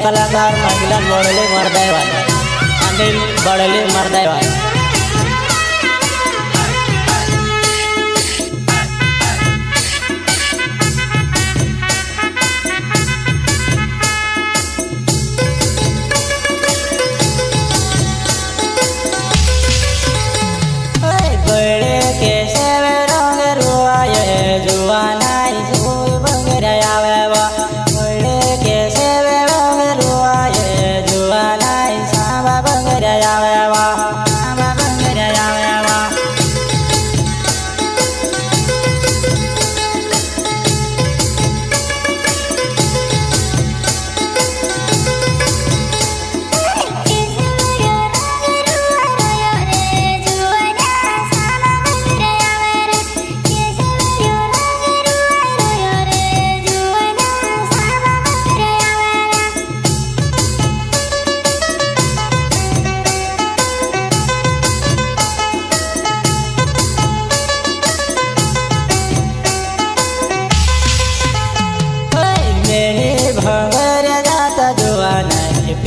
कलाकार महिला बड़ले मर्दावा अनिल बड़ले मर्दावा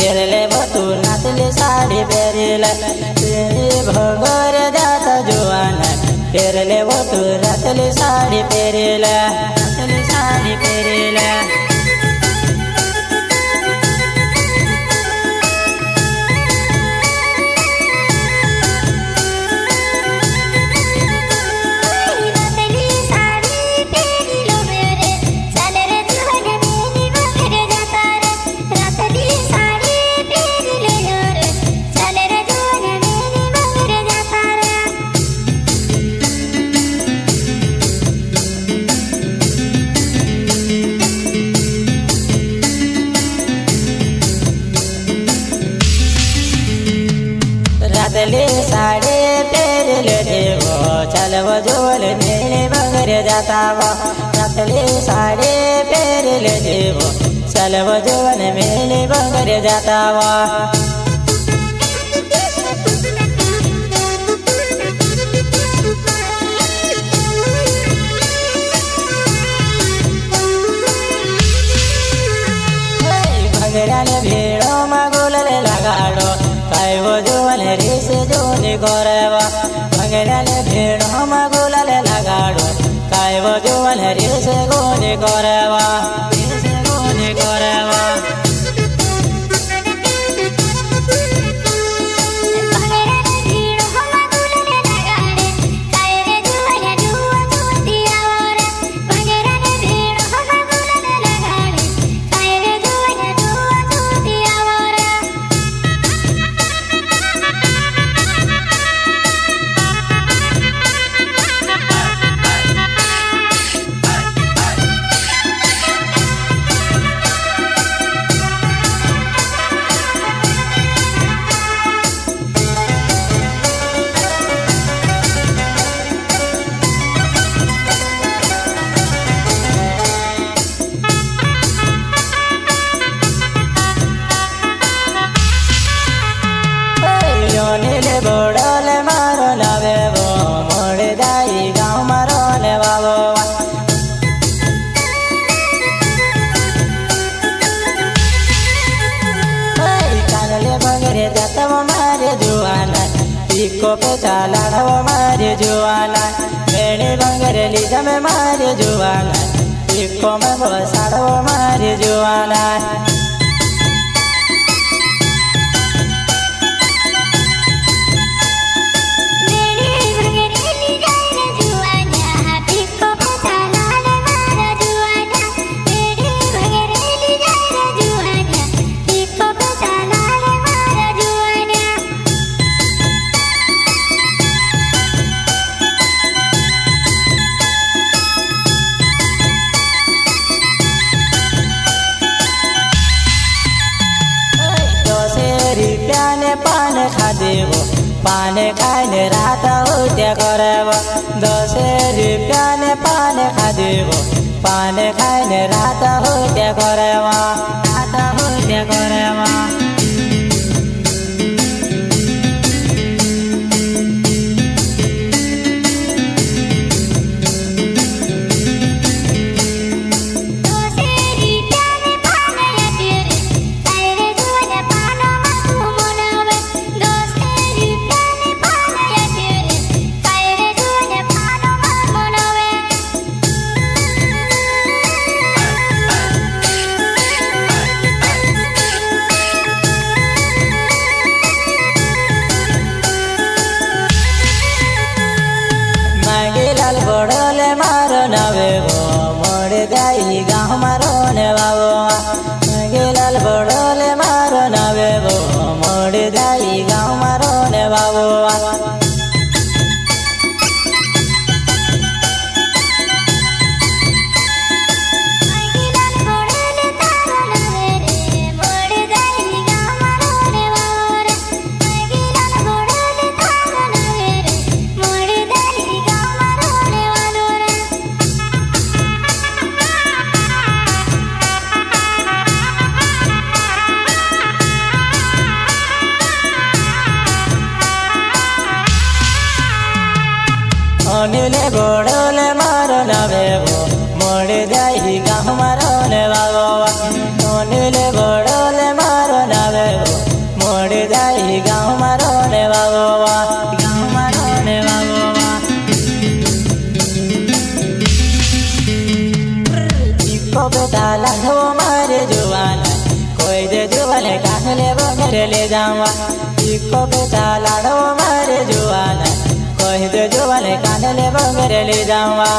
पेरले बतू नाचले साड़ी पेरले भंगर जाता जुआन पेरले बतू रातले साड़ी पेरले साड़ी पेरले रातले साड़ी पेरले देवो चलव जोल मेले बगर जाता वो रातले साड़ी पेरले देवो चलव जोल मेले बगर जाता वो भंगराले भेड़ो मगोलले लगाड़ो वो जोल रेस जोने गोरेवा भंगराले भेड़ो मगोलले लगाड़ो काय वो जोल रेस गोने गोरेवा बड़ले मारो लावे वो मोड़े दाई गाँव मारो ले बाबो कानले बगरे जाता वो मारे जुआना इको पे चाला वो मारे जुआना मेरे बगरे लीजा में मारे जुआना इको में बसाड़ वो मारे जुआना पान खाने रात होत्या करव 10 रुपयाने पान खा देव पान खाने रात होत्या करवा બળોલે મારો નવેવો મોડે જાય ગામ મારો ને વાવો ગેલાલ બળોલે મારો નવેવો મોડે જાય ગામ મારો ને વાવો અનિલે બળોલે મારો નવેવો મોડે જાય ગામ મારો ને વાવો અનિલે બળોલે મારો નવેવો મોડે જાય ગામ મારો ને વાવો ગામ મારો ને વાવો ઈકો બેટા લાડવો મારે જોવાના કોઈ દે જોવાને કાંઠલે વગેરે લે જાવા ઈકો બેટા લાડવો મારે જોવાના કહી દે જોવાને કાંઠલે વગેરે લે જાવા